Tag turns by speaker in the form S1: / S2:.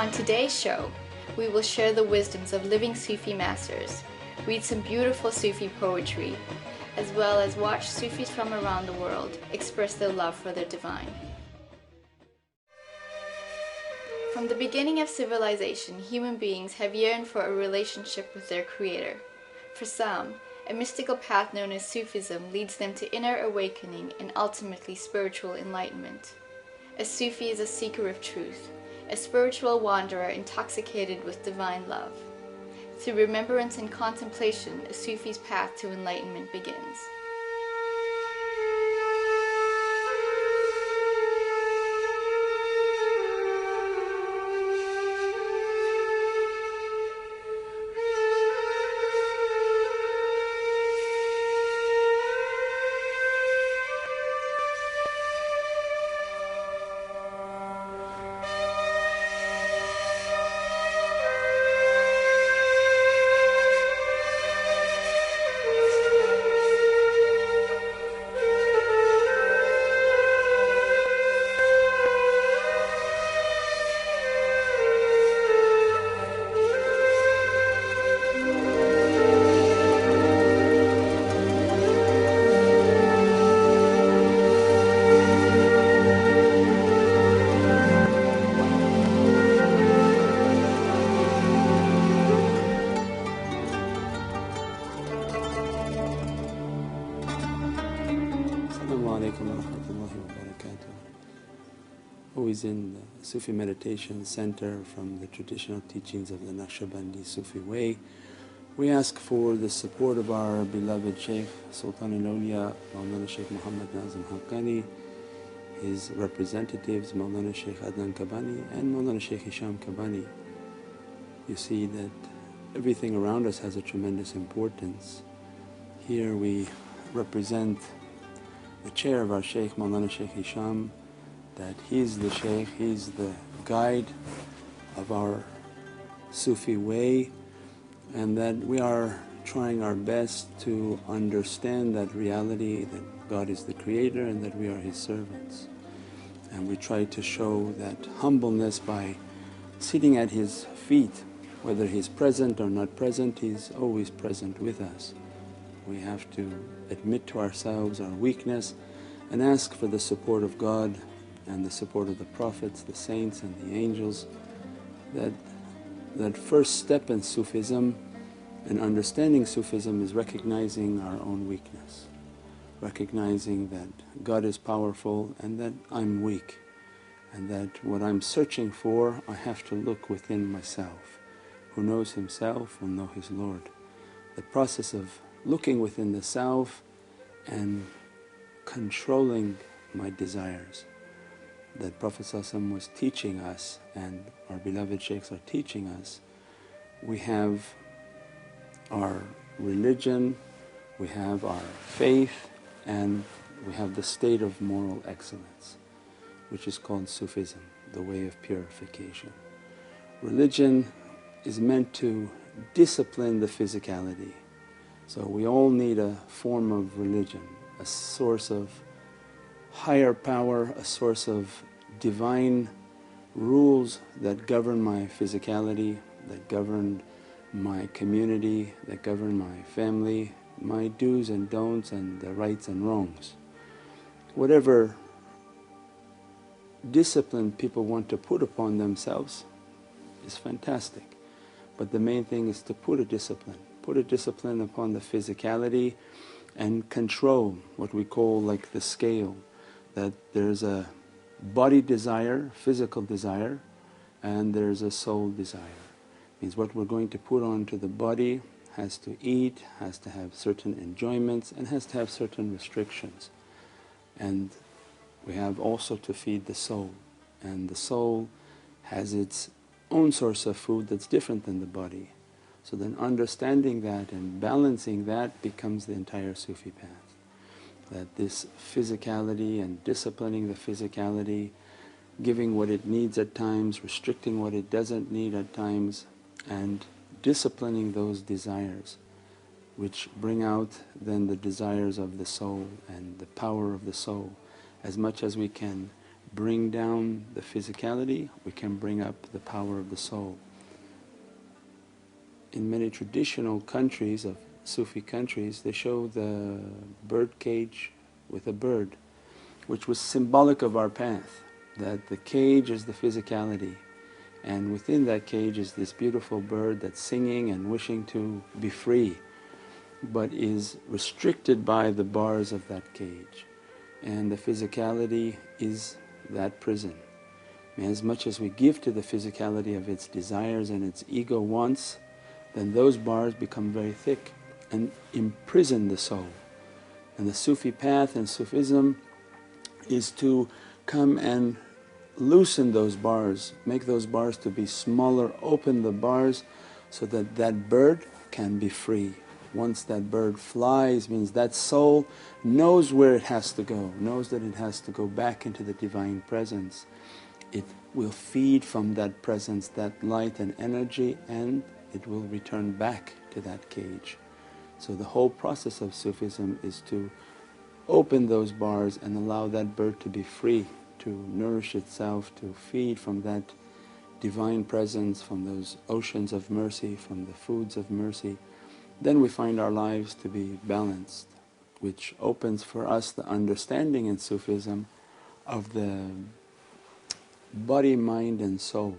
S1: On today's show, we will share the wisdoms of living Sufi masters, read some beautiful Sufi poetry, as well as watch Sufis from around the world express their love for their divine. From the beginning of civilization, human beings have yearned for a relationship with their Creator. For some, a mystical path known as Sufism leads them to inner awakening and ultimately spiritual enlightenment. A Sufi is a seeker of truth, a spiritual wanderer intoxicated with divine love. Through remembrance and contemplation, a Sufi's path to enlightenment begins.
S2: Always in the Sufi Meditation Center from the traditional teachings of the Naqshbandi Sufi way. We ask for the support of our beloved Shaykh Sultan al-Awliya Mawlana Shaykh Muhammad Nazim Haqqani, his representatives Mawlana Shaykh Adnan Kabani and Mawlana Shaykh Hisham Kabani. You see that everything around us has a tremendous importance. Here we represent the chair of our Shaykh Mawlana Shaykh Hisham, that he's the Shaykh, he's the guide of our Sufi way, and that we are trying our best to understand that reality that God is the Creator and that we are His servants. And we try to show that humbleness by sitting at His feet. Whether He's present or not present, He's always present with us. We have to admit to ourselves our weakness and ask for the support of God and the support of the Prophets, the Saints and the Angels. That first step in Sufism and understanding Sufism is recognizing our own weakness, recognizing that God is powerful and that I'm weak, and that what I'm searching for I have to look within myself. Who knows himself will know his Lord. The process of looking within the self and controlling my desires that Prophet was teaching us and our beloved Shaykhs are teaching us. We have our religion, we have our faith, and we have the state of moral excellence, which is called Sufism, the way of purification. Religion is meant to discipline the physicality. So we all need a form of religion, a source of higher power, a source of divine rules that govern my physicality, that govern my community, that govern my family, my do's and don'ts and the rights and wrongs. Whatever discipline people want to put upon themselves is fantastic, but the main thing is to put a discipline upon the physicality and control what we call like the scale, that there's a body desire, physical desire, and there's a soul desire. Means what we're going to put onto the body has to eat, has to have certain enjoyments and has to have certain restrictions. And we have also to feed the soul, and the soul has its own source of food that's different than the body. So then understanding that and balancing that becomes the entire Sufi path. That this physicality and disciplining the physicality, giving what it needs at times, restricting what it doesn't need at times, and disciplining those desires which bring out then the desires of the soul and the power of the soul. As much as we can bring down the physicality, we can bring up the power of the soul. In many traditional countries of Sufi countries, they show the bird cage with a bird, which was symbolic of our path, that the cage is the physicality, and within that cage is this beautiful bird that's singing and wishing to be free, but is restricted by the bars of that cage. And the physicality is that prison. As much as we give to the physicality of its desires and its ego wants, then those bars become very thick and imprison the soul. And the Sufi path and Sufism is to come and loosen those bars, make those bars to be smaller, open the bars so that that bird can be free. Once that bird flies, means that soul knows where it has to go, knows that it has to go back into the Divine Presence. It will feed from that presence, that light and energy, and it will return back to that cage. So the whole process of Sufism is to open those bars and allow that bird to be free, to nourish itself, to feed from that Divine Presence, from those oceans of mercy, from the foods of mercy. Then we find our lives to be balanced, which opens for us the understanding in Sufism of the body, mind and soul.